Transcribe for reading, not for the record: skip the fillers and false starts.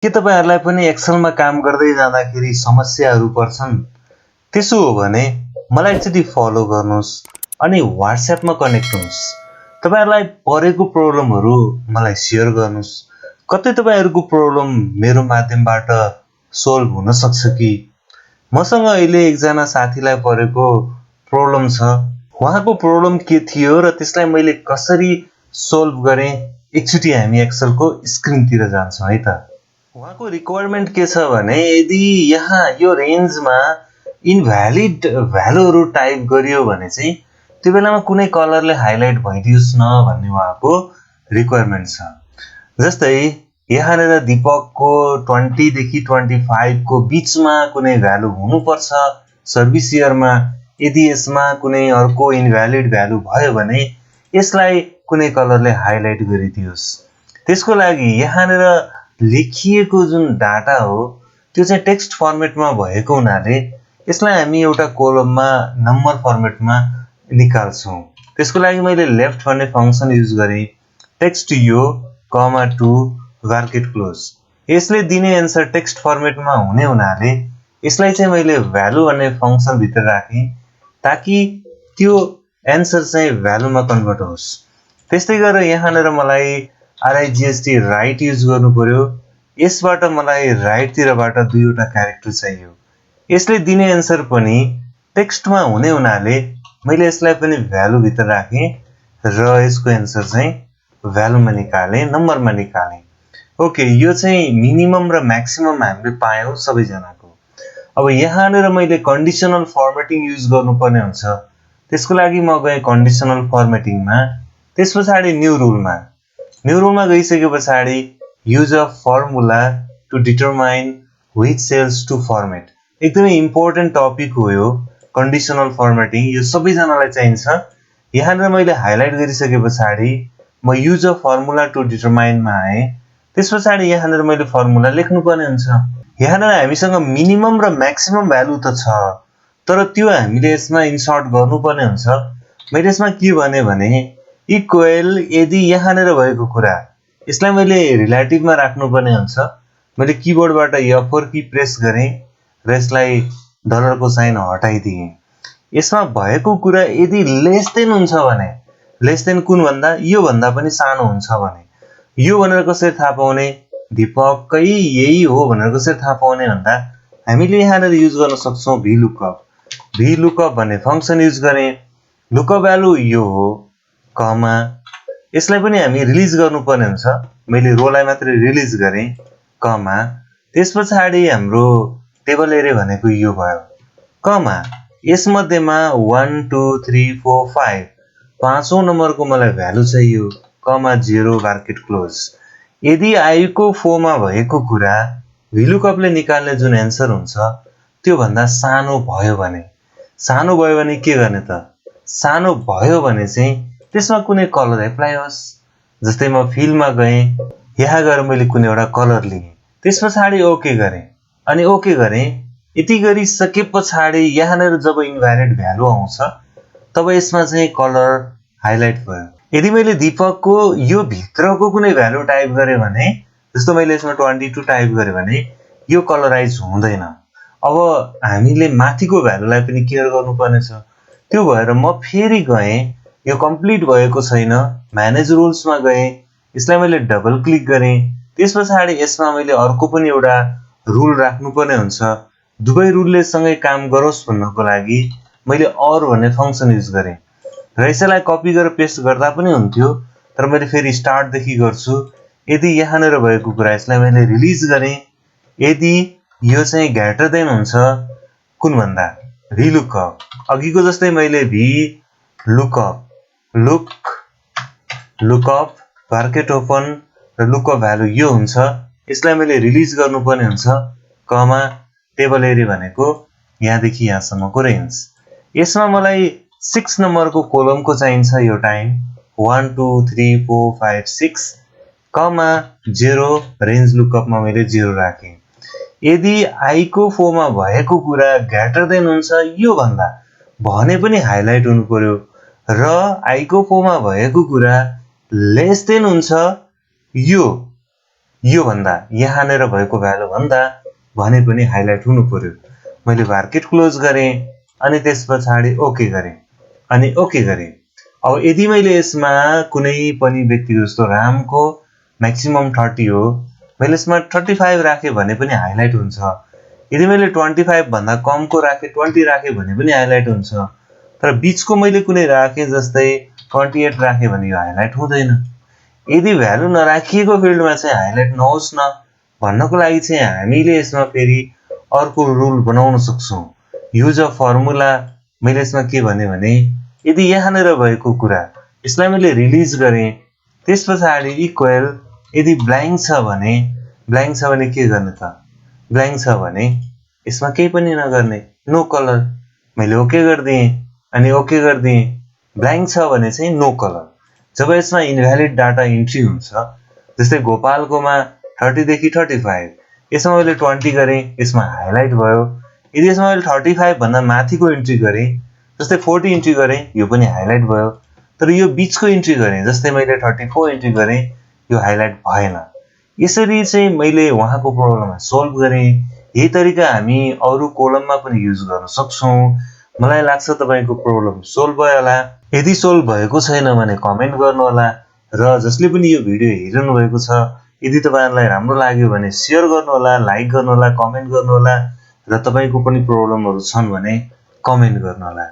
के तपाईहरुलाई पनि एक्सेलमा काम गर्दै जाँदाखेरि समस्याहरू पर्छन्? त्यसो हो भने मलाई एकचोटि फलो गर्नुस् अनि WhatsAppमा कनेक्ट हुनुस्। तपाईहरुलाई परेको प्रब्लमहरू मलाई शेयर गर्नुस्। कतै तपाईहरुको प्रब्लम मेरो माध्यमबाट सोल्भ हुन सक्छ कि? मसँग अहिले एकजना साथीलाई परेको प्रब्लम छ। उहाँको प्रब्लम के थियो र त्यसलाई मैले कसरी सोल्भ गरे? एकचोटि हामी एक्सेलको स्क्रिनतिर जान्छौं है त। उहाँको रिक्वायरमेन्ट के छ भने यदि यहाँ यो रेन्जमा इनभ्यालिड भ्यालुहरु टाइप गरियो भने चाहिँ त्यो बेलामा कुनै कलरले हाइलाइट भइदियोस् न भन्ने उहाँको रिक्वायरमेन्ट छ। जस्तै यहाँनेर दीपकको 20 देखि 25 को बीचमा कुनै भ्यालु हुनुपर्छ सर्भिस इयरमा। यदि यसमा कुनै अर्को इनभ्यालिड भ्यालु भयो भने यसलाई कुनै कलरले हाइलाइट गरिदियोस्। त्यसको लागि यहाँनेर लेखिएको जुन डाटा हो त्यो चाहिँ टेक्स्ट फर्मेटमा भएको हुनाले यसलाई हामी एउटा कोलममा नम्बर फर्मेटमा निकाल्छौं। त्यसको लागि मैले लेफ्ट भन्ने फंक्सन युज गरे। टेक्स्ट यो कमा 2 ब्राकेट क्लोज। यसले दिने एन्सर टेक्स्ट फर्मेटमा हुने हुनाले यसलाई चाहिँ मैले भ्यालु भन्ने फंक्सन भित्र राखे ताकि त्यो एन्सर चाहिँ भ्यालुमा कन्भर्ट होस्। त्यस्तै गरेर यहाँनेर मलाई RIGST राइट युज गर्नु पर्यो। यसबाट मलाई राइट तिरबाट दुईवटा क्यारेक्टर चाहियो। यसले दिने एन्सर पनि टेक्स्टमा हुने हुनाले मैले यसलाई पनि भ्यालु भित्र राखे र यसको एन्सर चाहिँ भ्यालुमा निकाले, नम्बरमा निकाले। ओके, यो चाहिँ मिनिमम र म्याक्सिमम हामीले पायौं सबैजनाको। अब यहाँनेर मैले कन्डिसनल फर्मेटिङ युज गर्नुपर्ने हुन्छ। त्यसको लागि म गए कन्डिसनल फर्मेटिङमा, त्यसपछि न्यू रुलमा गइसकेपछि use a formula to determine which cells to format। एकदमै इम्पोर्टेन्ट टपिक हो यो कन्डिसनल फर्मेटिङ। यो सबैजनालाई चाहिन्छ। यहाँनेर मैले हाइलाइट गरिसकेपछि म use a formula to determine मा आए। त्यसपछि यहाँनेर मैले फर्मुला लेख्नुपर्ने हुन्छ। यहाँनेर हामीसँग मिनिमम र म्याक्सिमम भ्यालु त छ, तर त्यो हामीले यसमा इन्सर्ट गर्नुपर्ने हुन्छ। मैले यसमा के भने इक्वल यदि यहाँनेर भएको कुरा यसलाई मैले रिलेटिभमा राख्नुपर्ने हुन्छ। मैले किबोर्डबाट F4 की प्रेस गरे र यसलाई डलरको साइन हटाइदिए। यसमा भएको कुरा यदि लेस देन हुन्छ भने, लेस देन कुन भन्दा यो भन्दा पनि सानो हुन्छ भने, यो भनेर कसरी थाहा पाउने? दीपकै यही हो भनेर कसरी थाहा पाउने भन्दा हामीले यहाँनेर युज गर्न सक्छौं Vlookup भन्ने फंक्सन युज गरे। लुकअप भ्यालु यो हो कमा, यसलाई पनि हामी रिलिज गर्नुपर्ने हुन्छ। मैले रोलाई मात्र रिलिज गरे कमा, त्यसपछि हाम्रो टेबल एरे भनेको यो भयो कमा, यसमध्येमा 1 2 3 4 5 पाँचौं नम्बरको मलाई भ्यालु चाहियो कमा 0 ब्राकेट क्लोज। यदि i को 4 मा भएको कुरा Vlookupले निकाल्ने जुन एन्सर हुन्छ त्यो भन्दा सानो भयो भने के गर्ने त? सानो भयो भने चाहिँ त्यसमा कुनै कलर एप्लाई होस्। जस्तै म फिलमा गए, यहाँ गएर मैले कुनै एउटा कलर लिए, त्यसपछि ओके गरे अनि ओके गरे। यति गरिसकेपछि यहाँनेर जब इनभ्यालिड भ्यालु आउँछ तब यसमा चाहिँ कलर हाइलाइट भयो। यदि मैले दीपकको यो भित्रको कुनै भ्यालु टाइप गरे भने, जस्तो मैले यसमा 22 टाइप गरे भने यो कलराइज हुँदैन। अब हामीले माथिको भ्यालुलाई पनि केयर गर्नुपर्ने छ। त्यो भएर म फेरि गए, यो कम्प्लिट भएको छैन, म्यानेज रुल्समा गए, यसलाई मैले डबल क्लिक गरे। त्यसपछि यसमा मैले अर्को पनि एउटा रुल राख्नुपर्ने हुन्छ। दुवै रुलले सँगै काम गरोस् भन्नको लागि मैले OR भन्ने फंक्सन युज गरे र यसलाई कपी गरेर पेस्ट गर्दा पनि हुन्थ्यो, तर मैले फेरि स्टार्ट देखि गर्छु। यदि यहाँनेर भएको कुरा यसलाई मैले रिलिज गरे, यदि यो चाहिँ ग्रेटर देन हुन्छ कुन भन्दा Vlookup, अघिको जस्तै मैले Vlookup ब्राकेट ओपन र लुकअप भ्यालु यो हुन्छ। यसलाई मैले रिलिज गर्नुपर्ने हुन्छ कमा टेबल एरे भनेको यहाँदेखि यहाँसम्मको रेन्ज। यसमा मलाई 6 नम्बरको कोलमको चाहिन्छ यो टाइम 1 2 3 4 5 6 कमा 0 रेन्ज लुकअपमा मैले 0 राखे। यदि i को 4 मा भएको कुरा ग्रेटर देन हुन्छ यो भन्दा भने पनि हाइलाइट हुनु पर्यो र i को 4 मा भएको कुरा लेस देन हुन्छ यो यो भन्दा यहाँनेर भएको भ्यालु भन्दा भने पनि हाइलाइट हुनु पर्यो। मैले ब्राकेट क्लोज गरेँ अनि त्यसपछि ओके गरेँ अनि ओके गरेँ। अब यदि मैले यसमा कुनै पनि व्यक्तिको जस्तो रामको म्याक्सिमम 30 हो, मैले यसमा 35 राखेँ भने पनि हाइलाइट हुन्छ। यदि मैले 25 भन्दा कमको राखेँ 20 राखेँ भने पनि हाइलाइट हुन्छ। तर बीचको मैले कुनै राखेँ जस्तै 28 राखेँ भने यो हाइलाइट हुँदैन। यदि भ्यालु नराखिएको फिल्डमा चाहिँ हाइलाइट नहोस् न भन्नको लागि चाहिँ हामीले यसमा फेरि अर्को रुल बनाउन सक्छौं। युज अ फर्मुला मैले यसमा के भने यदि यहाँनेर भएको कुरा यसलाई मैले रिलिज गरेँ त्यसपछि इक्वल यदि ब्ल्याङ्क छ भने के गर्ने त? ब्ल्याङ्क छ भने यसमा केही पनि नगर्ने, नो कलर। मैले ओके गरिदिएँ अनि ओके गरिदिएँ। ब्ल्याङ्क छ भने चाहिँ नो कलर। जब यसमा इनभ्यालिड डाटा इन्ट्री हुन्छ, जस्तै गोपालकोमा 30 देखि 35, यसमा मैले 20 गरेँ, यसमा हाइलाइट भयो। यदि यसमा मैले 35 भन्दा माथिको इन्ट्री गरेँ, जस्तै 40 इन्ट्री गरेँ, यो पनि हाइलाइट भयो। तर यो बीचको इन्ट्री गरेँ, जस्तै मैले 34 इन्ट्री गरेँ, यो हाइलाइट भएन। यसरी चाहिँ मैले उहाँको प्रब्लमलाई सोल्भ गरेँ। यही तरिका हामी अरू कोलममा पनि युज गर्न सक्छौं। मलाई लाग्छ तपाईको प्रब्लम सोल्भ भयो होला। यदि सोल्भ भएको छैन भने कमेन्ट गर्नु होला र जसले पनि यो भिडियो हेरिरहनु भएको छ, यदि तपाईहरुलाई राम्रो लाग्यो भने शेयर गर्नु होला, लाइक गर्नु होला, कमेन्ट गर्नु होला र तपाईको पनि प्रब्लमहरु छन् भने कमेन्ट गर्नु होला।